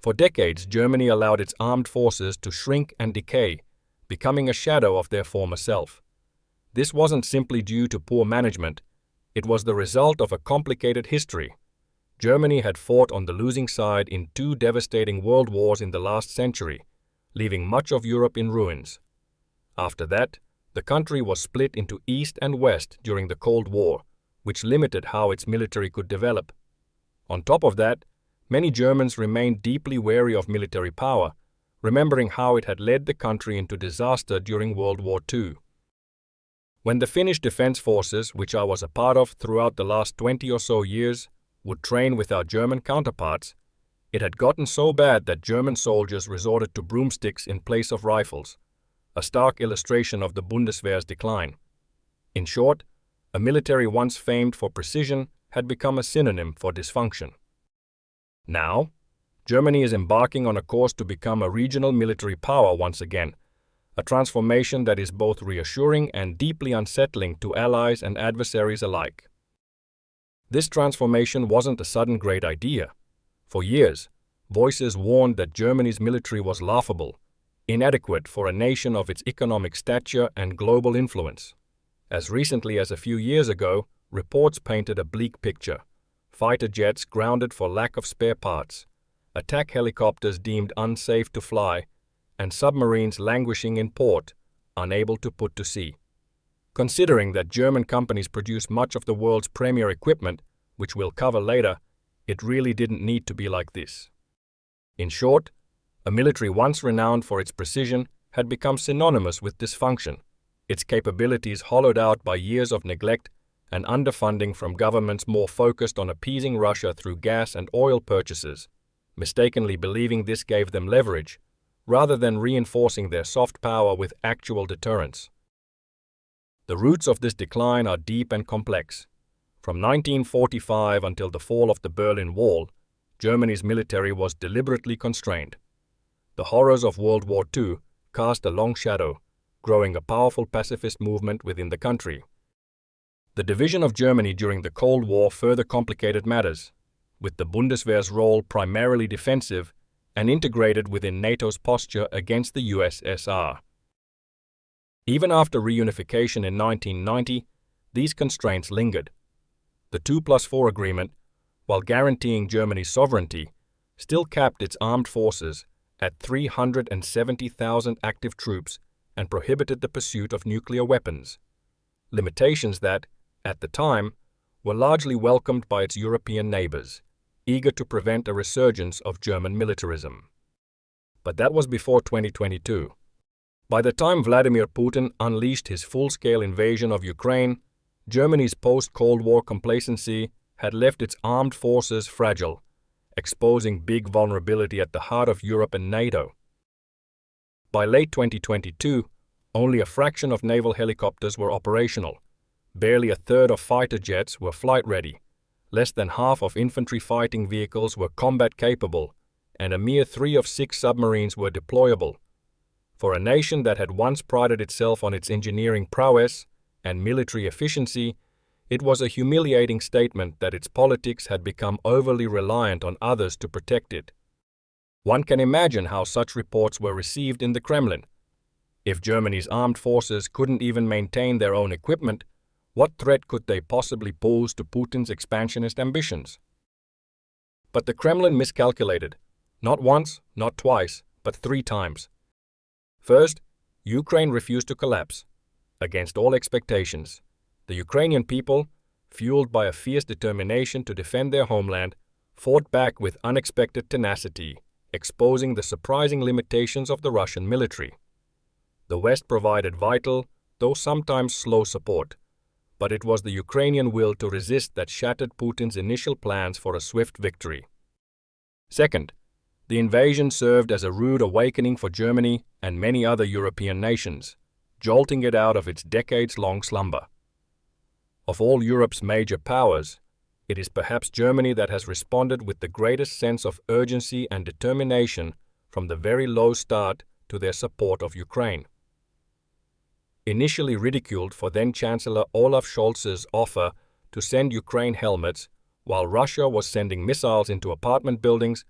For decades, Germany allowed its armed forces to shrink and decay, becoming a shadow of their former self. This wasn't simply due to poor management, it was the result of a complicated history. Germany had fought on the losing side in 2 devastating world wars in the last century, leaving much of Europe in ruins. After that, the country was split into East and West during the Cold War, which limited how its military could develop. On top of that, many Germans remained deeply wary of military power, remembering how it had led the country into disaster during World War II. When the Finnish defense forces, which I was a part of throughout the last 20 or so years, would train with our German counterparts, it had gotten so bad that German soldiers resorted to broomsticks in place of rifles, a stark illustration of the Bundeswehr's decline. In short, a military once famed for precision had become a synonym for dysfunction. Now, Germany is embarking on a course to become a regional military power once again, a transformation that is both reassuring and deeply unsettling to allies and adversaries alike. This transformation wasn't a sudden great idea. For years, voices warned that Germany's military was laughable, inadequate for a nation of its economic stature and global influence. As recently as a few years ago, reports painted a bleak picture. Fighter jets grounded for lack of spare parts, attack helicopters deemed unsafe to fly, and submarines languishing in port, unable to put to sea. Considering that German companies produce much of the world's premier equipment, which we'll cover later, it really didn't need to be like this. In short, a military once renowned for its precision had become synonymous with dysfunction, its capabilities hollowed out by years of neglect and underfunding from governments more focused on appeasing Russia through gas and oil purchases, mistakenly believing this gave them leverage, rather than reinforcing their soft power with actual deterrence. The roots of this decline are deep and complex. From 1945 until the fall of the Berlin Wall, Germany's military was deliberately constrained. The horrors of World War II cast a long shadow, growing a powerful pacifist movement within the country. The division of Germany during the Cold War further complicated matters, with the Bundeswehr's role primarily defensive and integrated within NATO's posture against the USSR. Even after reunification in 1990, these constraints lingered. The 2+4 agreement, while guaranteeing Germany's sovereignty, still capped its armed forces at 370,000 active troops and prohibited the pursuit of nuclear weapons, limitations that, at the time, were largely welcomed by its European neighbors, eager to prevent a resurgence of German militarism. But that was before 2022. By the time Vladimir Putin unleashed his full-scale invasion of Ukraine, Germany's post-Cold War complacency had left its armed forces fragile, exposing big vulnerability at the heart of Europe and NATO. By late 2022, only a fraction of naval helicopters were operational, barely a third of fighter jets were flight-ready, less than half of infantry fighting vehicles were combat-capable, and a mere 3 of 6 submarines were deployable. For a nation that had once prided itself on its engineering prowess and military efficiency, it was a humiliating statement that its politics had become overly reliant on others to protect it. One can imagine how such reports were received in the Kremlin. If Germany's armed forces couldn't even maintain their own equipment, what threat could they possibly pose to Putin's expansionist ambitions? But the Kremlin miscalculated. Not once, not twice, but 3 times. First, Ukraine refused to collapse. Against all expectations, the Ukrainian people, fueled by a fierce determination to defend their homeland, fought back with unexpected tenacity, exposing the surprising limitations of the Russian military. The West provided vital, though sometimes slow support, but it was the Ukrainian will to resist that shattered Putin's initial plans for a swift victory. Second, the invasion served as a rude awakening for Germany and many other European nations, jolting it out of its decades-long slumber. Of all Europe's major powers, it is perhaps Germany that has responded with the greatest sense of urgency and determination from the very low start to their support of Ukraine. Initially ridiculed for then-Chancellor Olaf Scholz's offer to send Ukraine helmets while Russia was sending missiles into apartment buildings,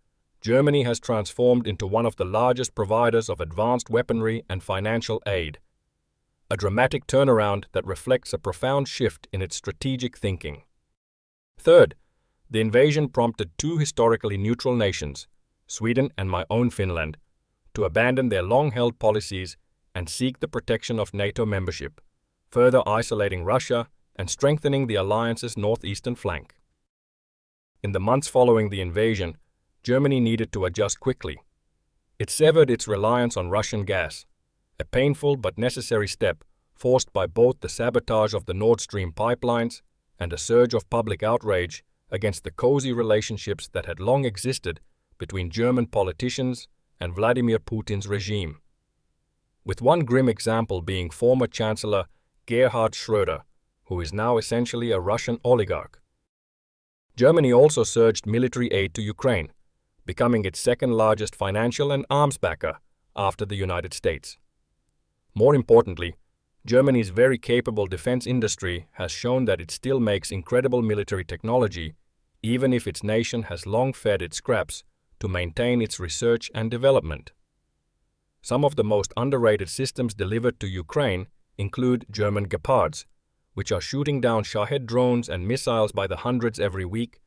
Germany has transformed into one of the largest providers of advanced weaponry and financial aid, a dramatic turnaround that reflects a profound shift in its strategic thinking. Third, the invasion prompted two historically neutral nations, Sweden and my own Finland, to abandon their long-held policies and seek the protection of NATO membership, further isolating Russia and strengthening the alliance's northeastern flank. In the months following the invasion, Germany needed to adjust quickly. It severed its reliance on Russian gas, a painful but necessary step forced by both the sabotage of the Nord Stream pipelines and a surge of public outrage against the cozy relationships that had long existed between German politicians and Vladimir Putin's regime. With one grim example being former Chancellor Gerhard Schröder, who is now essentially a Russian oligarch. Germany also surged military aid to Ukraine, becoming its second-largest financial and arms backer after the United States. More importantly, Germany's very capable defense industry has shown that it still makes incredible military technology, even if its nation has long fed its scraps to maintain its research and development. Some of the most underrated systems delivered to Ukraine include German Gepards, which are shooting down Shahed drones and missiles by the hundreds every week,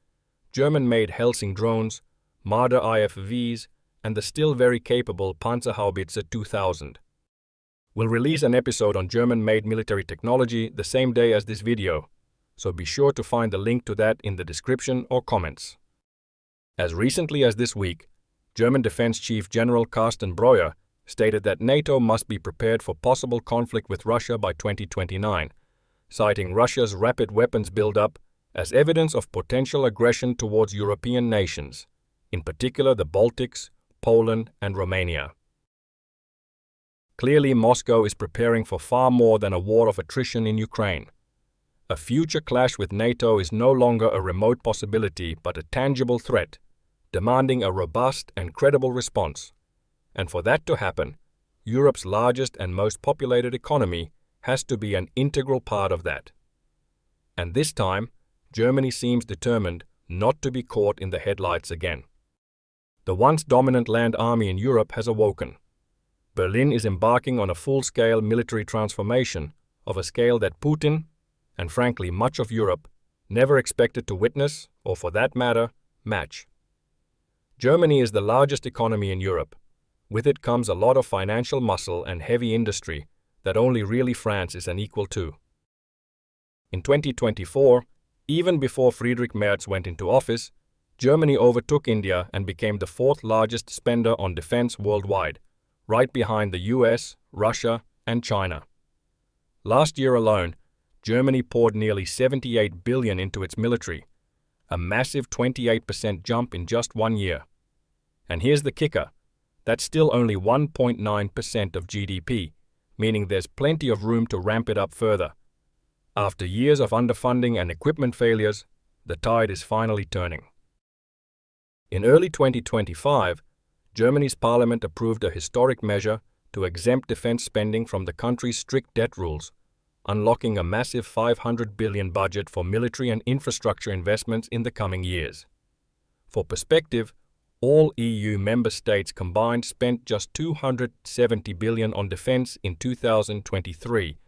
German-made Helsing drones, Marder IFVs, and the still very capable Panzerhaubitze 2000. We'll release an episode on German-made military technology the same day as this video, so be sure to find the link to that in the description or comments. As recently as this week, German Defense Chief General Carsten Breuer stated that NATO must be prepared for possible conflict with Russia by 2029, citing Russia's rapid weapons buildup as evidence of potential aggression towards European nations, in particular the Baltics, Poland, and Romania. Clearly, Moscow is preparing for far more than a war of attrition in Ukraine. A future clash with NATO is no longer a remote possibility but a tangible threat, demanding a robust and credible response. And for that to happen, Europe's largest and most populated economy has to be an integral part of that. And this time, Germany seems determined not to be caught in the headlights again. The once dominant land army in Europe has awoken. Berlin is embarking on a full-scale military transformation of a scale that Putin, and frankly much of Europe, never expected to witness, or for that matter, match. Germany is the largest economy in Europe. With it comes a lot of financial muscle and heavy industry that only really France is an equal to. In 2024, even before Friedrich Merz went into office, Germany overtook India and became the fourth largest spender on defense worldwide, right behind the US, Russia, and China. Last year alone, Germany poured nearly 78 billion into its military, a massive 28% jump in just 1 year. And here's the kicker, that's still only 1.9% of GDP, meaning there's plenty of room to ramp it up further. After years of underfunding and equipment failures, the tide is finally turning. In early 2025, Germany's parliament approved a historic measure to exempt defense spending from the country's strict debt rules, unlocking a massive 500 billion budget for military and infrastructure investments in the coming years. For perspective, all EU member states combined spent just 270 billion on defense in 2023,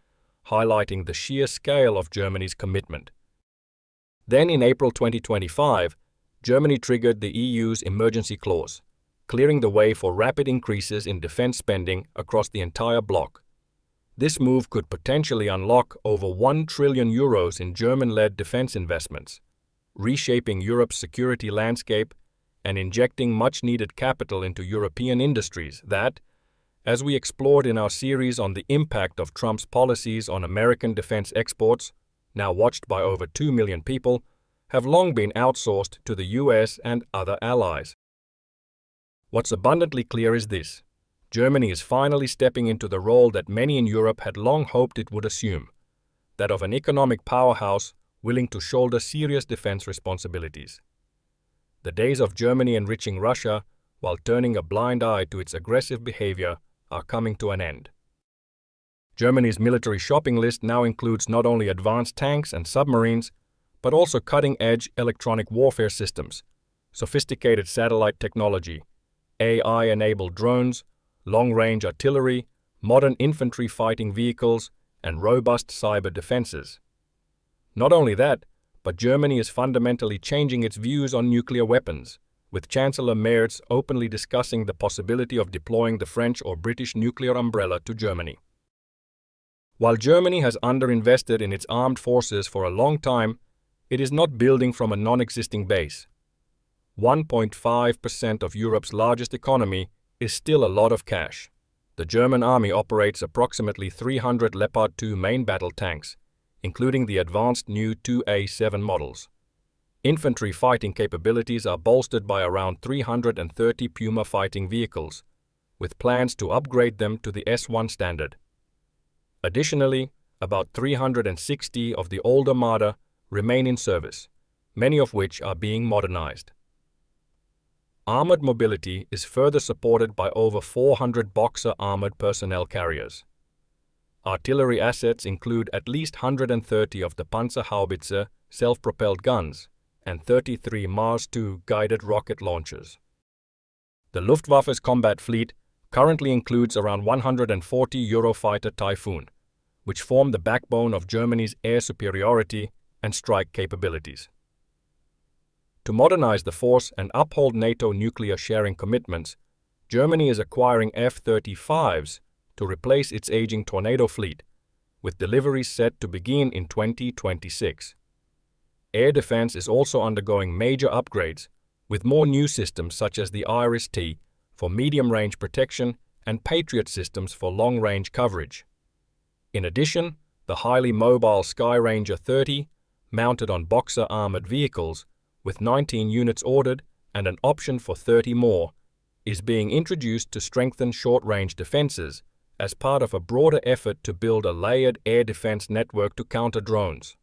highlighting the sheer scale of Germany's commitment. Then in April 2025, Germany triggered the EU's emergency clause, clearing the way for rapid increases in defense spending across the entire bloc. This move could potentially unlock over 1 trillion euros in German-led defense investments, reshaping Europe's security landscape and injecting much-needed capital into European industries that, as we explored in our series on the impact of Trump's policies on American defense exports, now watched by over 2 million people, have long been outsourced to the US and other allies. What's abundantly clear is this: Germany is finally stepping into the role that many in Europe had long hoped it would assume, that of an economic powerhouse willing to shoulder serious defense responsibilities. The days of Germany enriching Russia while turning a blind eye to its aggressive behavior are coming to an end. Germany's military shopping list now includes not only advanced tanks and submarines, but also cutting-edge electronic warfare systems, sophisticated satellite technology, AI-enabled drones, long-range artillery, modern infantry fighting vehicles, and robust cyber defenses. Not only that, but Germany is fundamentally changing its views on nuclear weapons, with Chancellor Merz openly discussing the possibility of deploying the French or British nuclear umbrella to Germany. While Germany has underinvested in its armed forces for a long time, it is not building from a non-existing base. 1.5% of Europe's largest economy is still a lot of cash. The German army operates approximately 300 Leopard 2 main battle tanks, including the advanced new 2A7 models. Infantry fighting capabilities are bolstered by around 330 Puma fighting vehicles, with plans to upgrade them to the S1 standard. Additionally, about 360 of the older Marder remain in service, many of which are being modernized. Armored mobility is further supported by over 400 Boxer armored personnel carriers. Artillery assets include at least 130 of the Panzerhaubitze self-propelled guns and 33 Mars II guided rocket launchers. The Luftwaffe's combat fleet currently includes around 140 Eurofighter Typhoon, which form the backbone of Germany's air superiority and strike capabilities. To modernize the force and uphold NATO nuclear sharing commitments, Germany is acquiring F-35s to replace its aging Tornado fleet, with deliveries set to begin in 2026. Air defense is also undergoing major upgrades, with more new systems such as the Iris-T for medium-range protection and Patriot systems for long-range coverage. In addition, the highly mobile Skyranger 30, mounted on Boxer armored vehicles, with 19 units ordered and an option for 30 more, is being introduced to strengthen short-range defenses as part of a broader effort to build a layered air defense network to counter drones.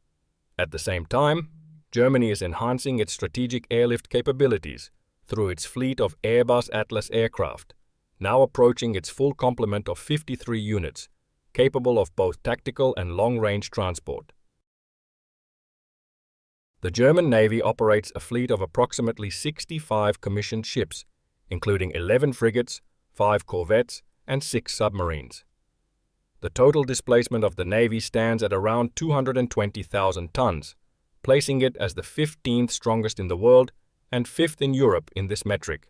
At the same time, Germany is enhancing its strategic airlift capabilities through its fleet of Airbus Atlas aircraft, now approaching its full complement of 53 units, capable of both tactical and long-range transport. The German Navy operates a fleet of approximately 65 commissioned ships, including 11 frigates, 5 corvettes, and 6 submarines. The total displacement of the Navy stands at around 220,000 tons, placing it as the 15th strongest in the world and 5th in Europe in this metric.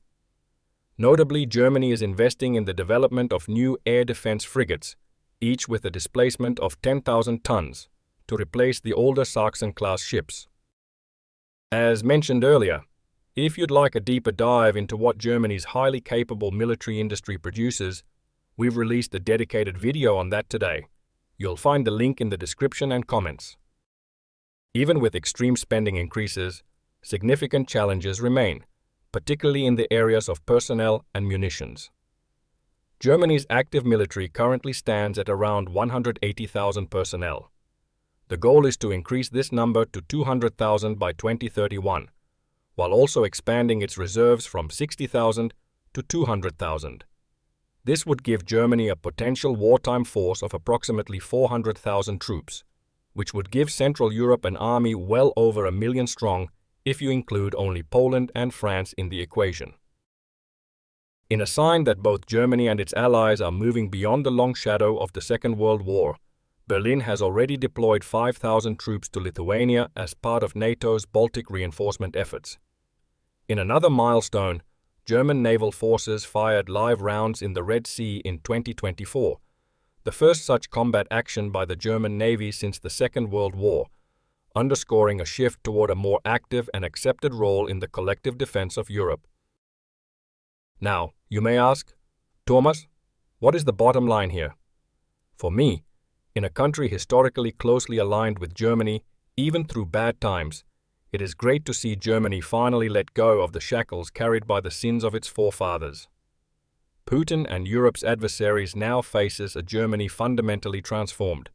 Notably, Germany is investing in the development of new air defense frigates, each with a displacement of 10,000 tons, to replace the older Sachsen-class ships. As mentioned earlier, if you'd like a deeper dive into what Germany's highly capable military industry produces, we've released a dedicated video on that today. You'll find the link in the description and comments. Even with extreme spending increases, significant challenges remain, particularly in the areas of personnel and munitions. Germany's active military currently stands at around 180,000 personnel. The goal is to increase this number to 200,000 by 2031, while also expanding its reserves from 60,000 to 200,000. This would give Germany a potential wartime force of approximately 400,000 troops, which would give Central Europe an army well over 1 million strong if you include only Poland and France in the equation. In a sign that both Germany and its allies are moving beyond the long shadow of the Second World War, Berlin has already deployed 5,000 troops to Lithuania as part of NATO's Baltic reinforcement efforts. In another milestone, German naval forces fired live rounds in the Red Sea in 2024, the first such combat action by the German Navy since the Second World War, underscoring a shift toward a more active and accepted role in the collective defense of Europe. Now, you may ask, Thomas, what is the bottom line here? For me, in a country historically closely aligned with Germany, even through bad times, it is great to see Germany finally let go of the shackles carried by the sins of its forefathers. Putin and Europe's adversaries now faces a Germany fundamentally transformed,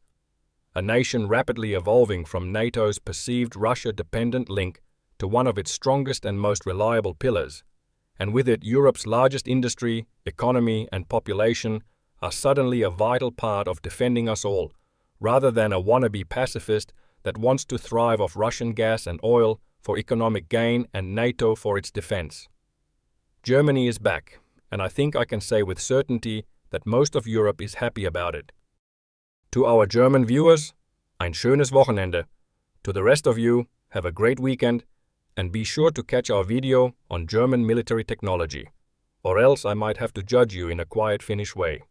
a nation rapidly evolving from NATO's perceived Russia-dependent link to one of its strongest and most reliable pillars, and with it Europe's largest industry, economy, and population are suddenly a vital part of defending us all, rather than a wannabe pacifist that wants to thrive off Russian gas and oil for economic gain and NATO for its defense. Germany is back, and I think I can say with certainty that most of Europe is happy about it. To our German viewers, ein schönes Wochenende. To the rest of you, have a great weekend, and be sure to catch our video on German military technology, or else I might have to judge you in a quiet Finnish way.